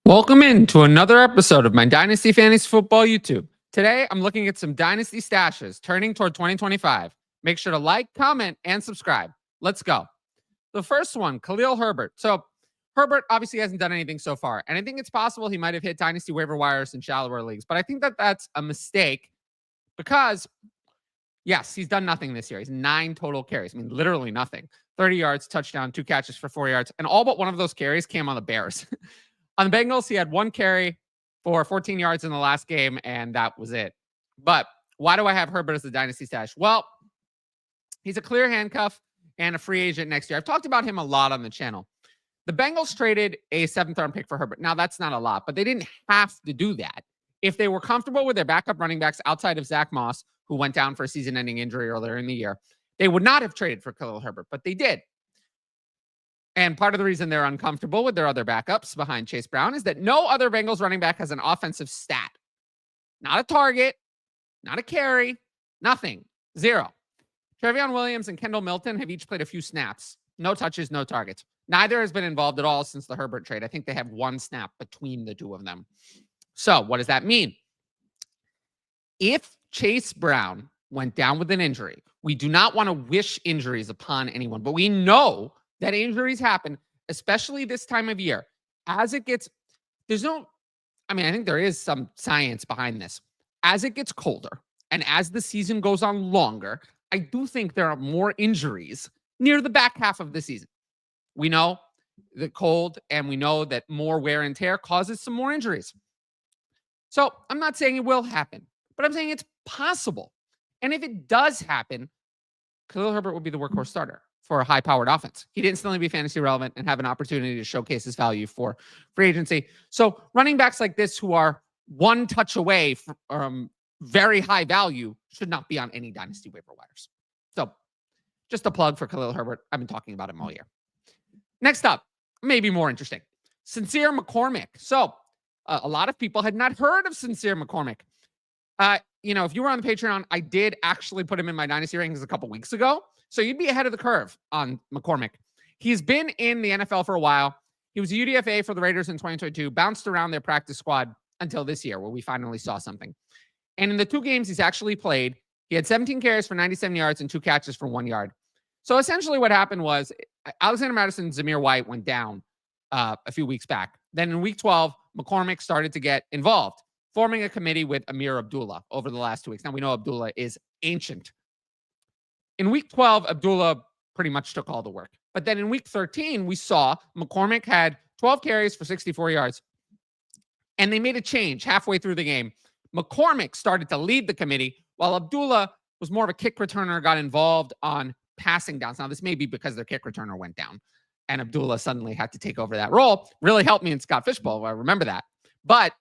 Welcome in to another episode of my Dynasty Fantasy Football YouTube. Today, I'm looking at some Dynasty stashes turning toward 2025. Make sure to like, comment, and subscribe. Let's go. The first one, Khalil Herbert. So, Herbert obviously hasn't done anything so far, and I think it's possible he might have hit Dynasty waiver wires in shallower leagues, but I think that that's a mistake because, yes, he's done nothing this year. He's 9 total carries. I mean, literally nothing. 30 yards, touchdown, 2 catches for 4 yards, and all but one of those carries came on the Bears. On the Bengals, he had 1 carry for 14 yards in the last game, and that was it. But why do I have Herbert as the dynasty stash? Well, he's a clear handcuff and a free agent next year. I've talked about him a lot on the channel. The Bengals traded a 7th-round pick for Herbert. Now, that's not a lot, but they didn't have to do that. If they were comfortable with their backup running backs outside of Zach Moss, who went down for a season-ending injury earlier in the year, they would not have traded for Khalil Herbert, but they did. And part of the reason they're uncomfortable with their other backups behind Chase Brown is that no other Bengals running back has an offensive stat. Not a target, not a carry, nothing. 0. Trevion Williams and Kendall Milton have each played a few snaps. No touches, no targets. Neither has been involved at all since the Herbert trade. I think they have 1 snap between the two of them. So what does that mean? If Chase Brown went down with an injury, we do not want to wish injuries upon anyone, but we know that injuries happen, especially this time of year. As it gets, I think there is some science behind this. As it gets colder and as the season goes on longer, I do think there are more injuries near the back half of the season. We know the cold and we know that more wear and tear causes some more injuries. So I'm not saying it will happen, but I'm saying it's possible. And if it does happen, Khalil Herbert will be the workhorse starter for a high-powered offense. He'd instantly be fantasy relevant and have an opportunity to showcase his value for free agency. So running backs like this who are 1 touch away from very high value should not be on any dynasty waiver wires. So just a plug for Khalil Herbert. I've been talking about him all year. Next up, maybe more interesting, Sincere McCormick. So a lot of people had not heard of Sincere McCormick. If you were on the Patreon, I did actually put him in my dynasty rankings a couple weeks ago. So you'd be ahead of the curve on McCormick. He's been in the NFL for a while. He was a UDFA for the Raiders in 2022, bounced around their practice squad until this year where we finally saw something. And in the 2 games he's actually played, he had 17 carries for 97 yards and 2 catches for 1 yard. So essentially what happened was Alexander Mattison and Zamir White went down a few weeks back. Then in week 12, McCormick started to get involved, forming a committee with Amir Abdullah over the last 2 weeks. Now we know Abdullah is ancient. In week 12, Abdullah pretty much took all the work. But then in week 13, we saw McCormick had 12 carries for 64 yards. And they made a change halfway through the game. McCormick started to lead the committee, while Abdullah was more of a kick returner, got involved on passing downs. Now, this may be because their kick returner went down, and Abdullah suddenly had to take over that role. Really helped me in Scott Fishbowl. I remember that. But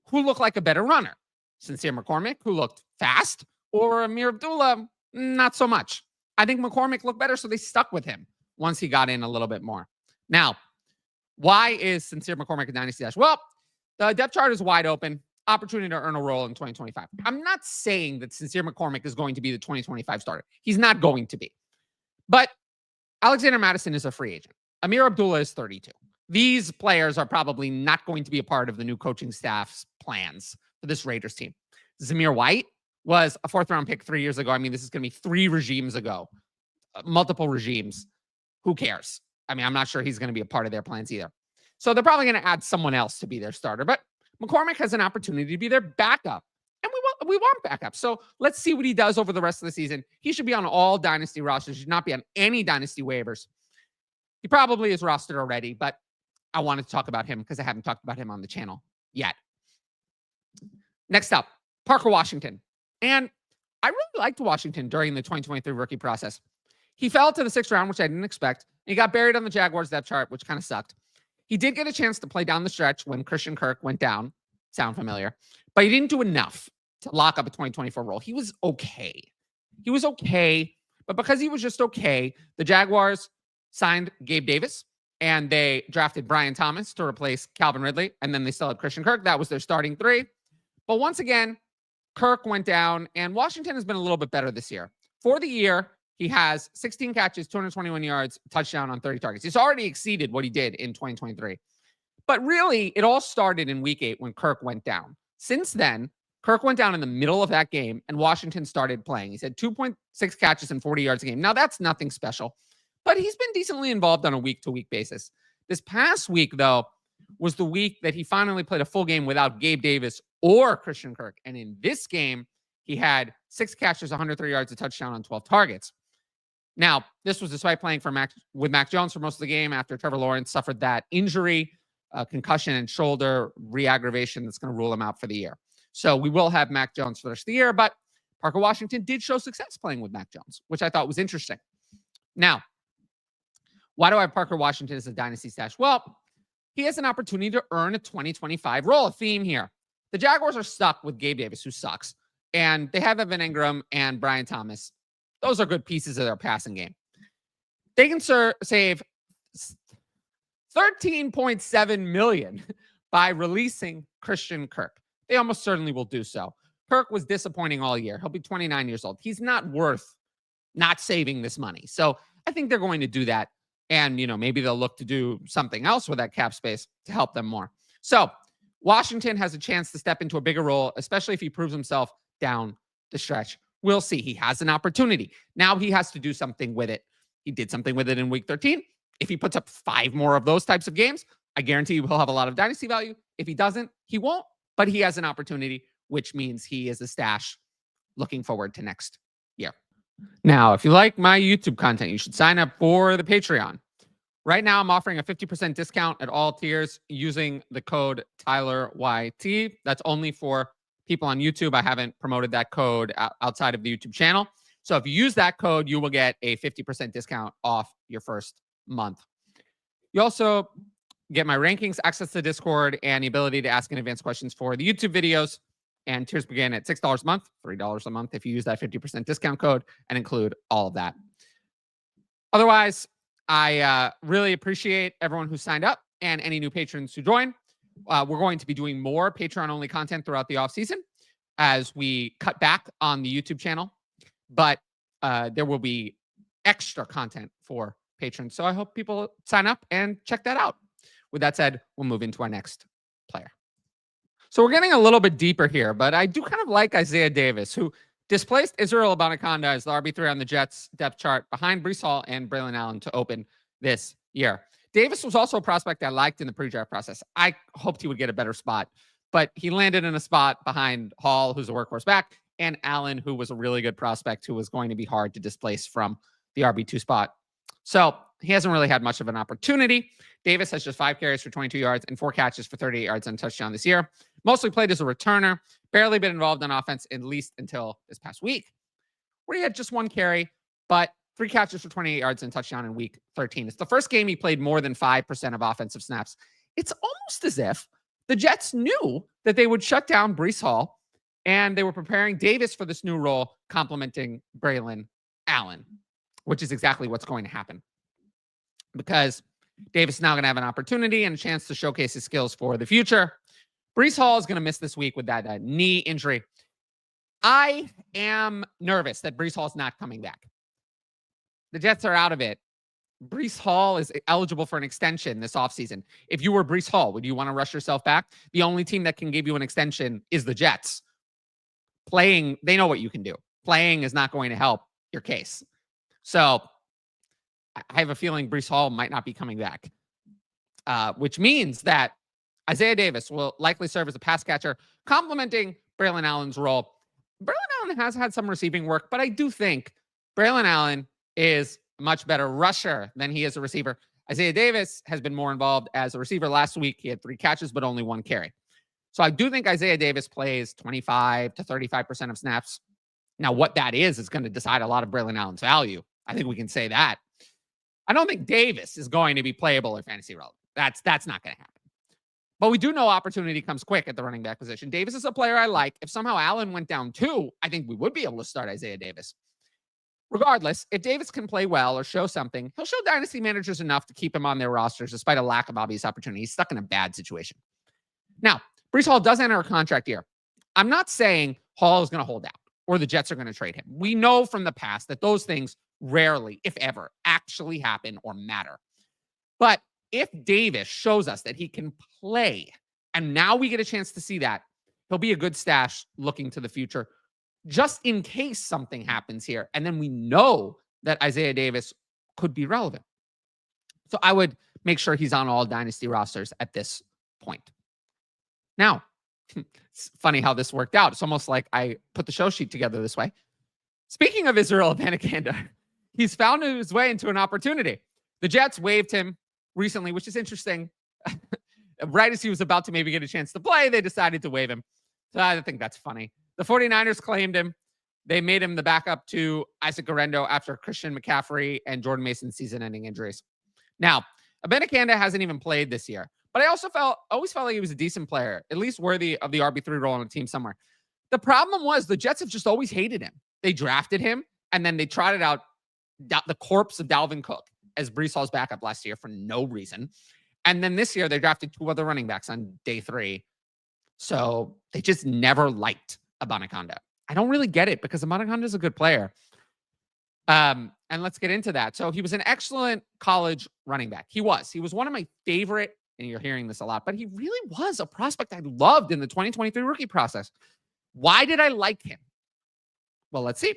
who looked like a better runner? Sincere McCormick, who looked fast, or Amir Abdullah? Not so much. I think McCormick looked better, so they stuck with him once he got in a little bit more. Now, why is Sincere McCormick a dynasty stash? Well, the depth chart is wide open. Opportunity to earn a role in 2025. I'm not saying that Sincere McCormick is going to be the 2025 starter. He's not going to be. But Alexander Mattison is a free agent. Amir Abdullah is 32. These players are probably not going to be a part of the new coaching staff's plans for this Raiders team. Zamir White was a 4th-round pick 3 years ago. I mean, this is going to be 3 regimes ago, multiple regimes. Who cares? I mean, I'm not sure he's going to be a part of their plans either. So they're probably going to add someone else to be their starter. But McCormick has an opportunity to be their backup. And we want backup. So let's see what he does over the rest of the season. He should be on all dynasty rosters. He should not be on any dynasty waivers. He probably is rostered already, but I wanted to talk about him because I haven't talked about him on the channel yet. Next up, Parker Washington. And I really liked Washington during the 2023 rookie process. He fell to the 6th round, which I didn't expect. He got buried on the Jaguars depth chart, which kind of sucked. He did get a chance to play down the stretch when Christian Kirk went down. Sound familiar? But he didn't do enough to lock up a 2024 role. He was okay. But because he was just okay, the Jaguars signed Gabe Davis, and they drafted Brian Thomas to replace Calvin Ridley, and then they still had Christian Kirk. That was their starting 3. But once again, Kirk went down, and Washington has been a little bit better this year. For the year, he has 16 catches, 221 yards, touchdown on 30 targets. He's already exceeded what he did in 2023. But really, it all started in week 8 when Kirk went down. Since then, Kirk went down in the middle of that game, and Washington started playing. He's had 2.6 catches and 40 yards a game. Now, that's nothing special, but he's been decently involved on a week-to-week basis. This past week, though, was the week that he finally played a full game without Gabe Davis or Christian Kirk. And in this game, he had 6 catches, 103 yards, a touchdown on 12 targets. Now, this was despite playing with Mac Jones for most of the game after Trevor Lawrence suffered that injury, concussion and shoulder re-aggravation that's going to rule him out for the year. So we will have Mac Jones for the rest of the year, but Parker Washington did show success playing with Mac Jones, which I thought was interesting. Now, why do I have Parker Washington as a dynasty stash? Well, he has an opportunity to earn a 2025 role. A theme here. The Jaguars are stuck with Gabe Davis, who sucks, and they have Evan Ingram and Brian Thomas. Those are good pieces of their passing game. They can save $13.7 million by releasing Christian Kirk. They almost certainly will do so. Kirk was disappointing all year. He'll be 29 years old. He's not worth not saving this money. So I think they're going to do that. And, maybe they'll look to do something else with that cap space to help them more. So Washington has a chance to step into a bigger role, especially if he proves himself down the stretch. We'll see. He has an opportunity. Now he has to do something with it. He did something with it in week 13. If he puts up 5 more of those types of games, I guarantee you he'll have a lot of dynasty value. If he doesn't, he won't. But he has an opportunity, which means he is a stash looking forward to next year. Now, if you like my YouTube content, you should sign up for the Patreon. Right now, I'm offering a 50% discount at all tiers using the code TylerYT. That's only for people on YouTube. I haven't promoted that code outside of the YouTube channel. So if you use that code, you will get a 50% discount off your first month. You also get my rankings, access to Discord, and the ability to ask and advance questions for the YouTube videos. And tiers begin at $6 a month, $3 a month if you use that 50% discount code and include all of that. Otherwise, I really appreciate everyone who signed up and any new patrons who join. We're going to be doing more Patreon-only content throughout the offseason as we cut back on the YouTube channel. But there will be extra content for patrons. So I hope people sign up and check that out. With that said, we'll move into our next player. So we're getting a little bit deeper here, but I do kind of like Isaiah Davis, who displaced Israel Abanikanda as the RB3 on the Jets depth chart behind Breece Hall and Braylon Allen to open this year. Davis was also a prospect I liked in the pre-draft process. I hoped he would get a better spot, but he landed in a spot behind Hall, who's a workhorse back, and Allen, who was a really good prospect who was going to be hard to displace from the RB2 spot. So he hasn't really had much of an opportunity. Davis has just 5 carries for 22 yards and 4 catches for 38 yards and a touchdown this year. Mostly played as a returner, barely been involved in offense, at least until this past week, where he had just 1 carry, but 3 catches for 28 yards and a touchdown in week 13. It's the first game he played more than 5% of offensive snaps. It's almost as if the Jets knew that they would shut down Breece Hall, and they were preparing Davis for this new role, complementing Braylon Allen, which is exactly what's going to happen. Because Davis is now going to have an opportunity and a chance to showcase his skills for the future. Breece Hall is going to miss this week with that knee injury. I am nervous that Breece Hall is not coming back. The Jets are out of it. Breece Hall is eligible for an extension this offseason. If you were Breece Hall, would you want to rush yourself back? The only team that can give you an extension is the Jets. Playing, they know what you can do. Playing is not going to help your case. So I have a feeling Breece Hall might not be coming back, which means that Isaiah Davis will likely serve as a pass catcher, complementing Braylon Allen's role. Braylon Allen has had some receiving work, but I do think Braylon Allen is a much better rusher than he is a receiver. Isaiah Davis has been more involved as a receiver. Last week, he had 3 catches, but only 1 carry. So I do think Isaiah Davis plays 25 to 35% of snaps. Now, what that is going to decide a lot of Braylon Allen's value. I think we can say that. I don't think Davis is going to be playable or fantasy relevant. That's not going to happen. But we do know opportunity comes quick at the running back position. Davis is a player I like. If somehow Allen went down too, I think we would be able to start Isaiah Davis. Regardless, if Davis can play well or show something, he'll show dynasty managers enough to keep him on their rosters despite a lack of obvious opportunity. He's stuck in a bad situation. Now, Breece Hall does enter a contract year. I'm not saying Hall is going to hold out or the Jets are going to trade him. We know from the past that those things rarely, if ever, actually happen or matter. But If Davis shows us that he can play, and now we get a chance to see that, he'll be a good stash looking to the future, just in case something happens here. And then we know that Isaiah Davis could be relevant. So I would make sure he's on all dynasty rosters at this point. Now, it's funny how this worked out. It's almost like I put the show sheet together this way. Speaking of Israel Abanikanda, he's found his way into an opportunity. The Jets waived him recently, which is interesting. Right as he was about to maybe get a chance to play, they decided to waive him. So I think that's funny. The 49ers claimed him. They made him the backup to Isaac Guerrero after Christian McCaffrey and Jordan Mason's season-ending injuries. Now, Abanikanda hasn't even played this year, but I also always felt like he was a decent player, at least worthy of the RB3 role on a team somewhere. The problem was the Jets have just always hated him. They drafted him, and then they trotted out the corpse of Dalvin Cook as Breece Hall's backup last year for no reason. And then this year, they drafted 2 other running backs on day 3. So they just never liked Abanikanda. I don't really get it because Abanikanda is a good player. And let's get into that. So he was an excellent college running back. He was one of my favorite, and you're hearing this a lot, but he really was a prospect I loved in the 2023 rookie process. Why did I like him? Well, let's see.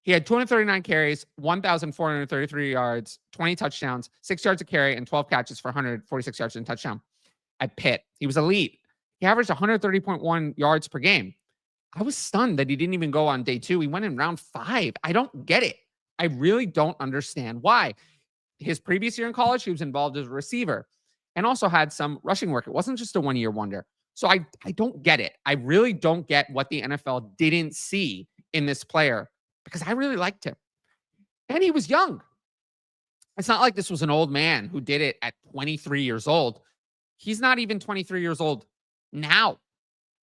He had 239 carries, 1,433 yards, 20 touchdowns, 6 yards a carry, and 12 catches for 146 yards and touchdown at Pitt. He was elite. He averaged 130.1 yards per game. I was stunned that he didn't even go on day 2. He went in round 5. I don't get it. I really don't understand why. His previous year in college, he was involved as a receiver and also had some rushing work. It wasn't just a one-year wonder. So I don't get it. I really don't get what the NFL didn't see in this player because I really liked him. And he was young. It's not like this was an old man who did it at 23 years old. He's not even 23 years old now.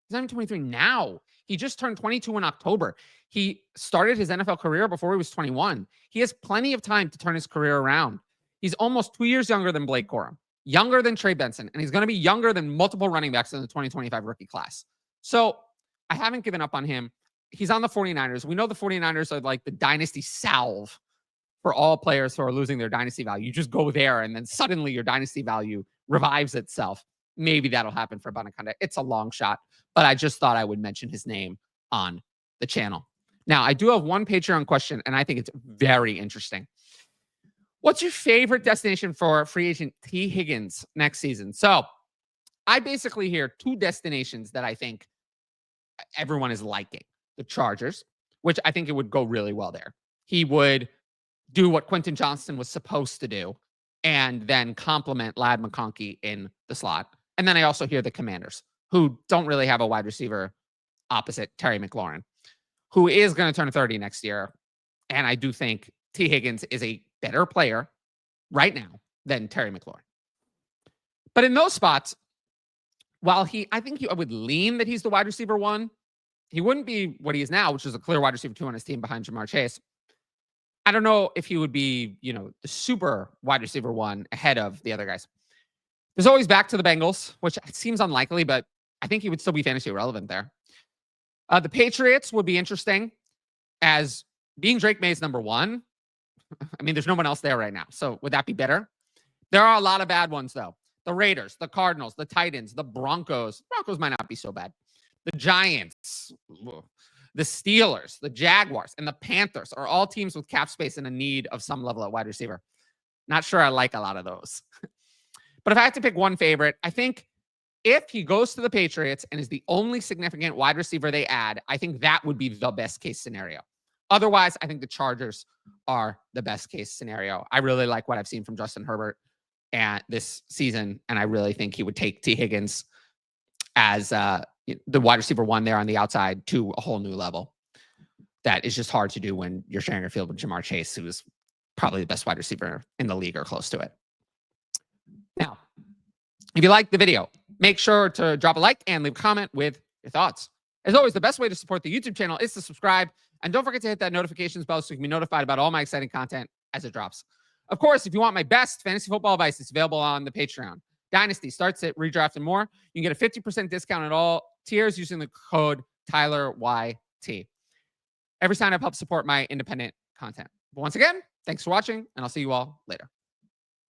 He's not even 23 now. He just turned 22 in October. He started his NFL career before he was 21. He has plenty of time to turn his career around. He's almost 2 years younger than Blake Corum, younger than Trey Benson, and he's going to be younger than multiple running backs in the 2025 rookie class. So I haven't given up on him. He's on the 49ers. We know the 49ers are like the dynasty salve for all players who are losing their dynasty value. You just go there and then suddenly your dynasty value revives itself. Maybe that'll happen for Abanikanda. It's a long shot, but I just thought I would mention his name on the channel. Now, I do have one Patreon question, and I think it's very interesting. What's your favorite destination for free agent T. Higgins next season? So I basically hear 2 destinations that I think everyone is liking. The Chargers, which I think it would go really well there. He would do what Quentin Johnston was supposed to do and then complement Ladd McConkey in the slot. And then I also hear the Commanders, who don't really have a wide receiver opposite Terry McLaurin, who is going to turn 30 next year. And I do think T. Higgins is a better player right now than Terry McLaurin. But in those spots, while I think I would lean that he's the wide receiver 1, he wouldn't be what he is now, which is a clear wide receiver 2 on his team behind Jamar Chase. I don't know if he would be, the super wide receiver 1 ahead of the other guys. There's always back to the Bengals, which seems unlikely, but I think he would still be fantasy relevant there. The Patriots would be interesting as being Drake May's number 1. I mean, there's no one else there right now. So would that be better? There are a lot of bad ones, though. The Raiders, the Cardinals, the Titans, the Broncos. Broncos might not be so bad. The Giants, the Steelers, the Jaguars, and the Panthers are all teams with cap space and a need of some level at wide receiver. Not sure I like a lot of those. But if I had to pick one favorite, I think if he goes to the Patriots and is the only significant wide receiver they add, I think that would be the best case scenario. Otherwise, I think the Chargers are the best case scenario. I really like what I've seen from Justin Herbert this season, and I really think he would take T. Higgins as the wide receiver 1 there on the outside to a whole new level. That is just hard to do when you're sharing a field with Jamar Chase, who is probably the best wide receiver in the league or close to it. Now, if you liked the video, make sure to drop a like and leave a comment with your thoughts. As always, the best way to support the YouTube channel is to subscribe. And don't forget to hit that notifications bell so you can be notified about all my exciting content as it drops. Of course, if you want my best fantasy football advice, it's available on the Patreon. Dynasty starts at redraft and more. You can get a 50% discount at all tiers using the code TylerYT. Every sign up helps support my independent content. But once again, thanks for watching, and I'll see you all later.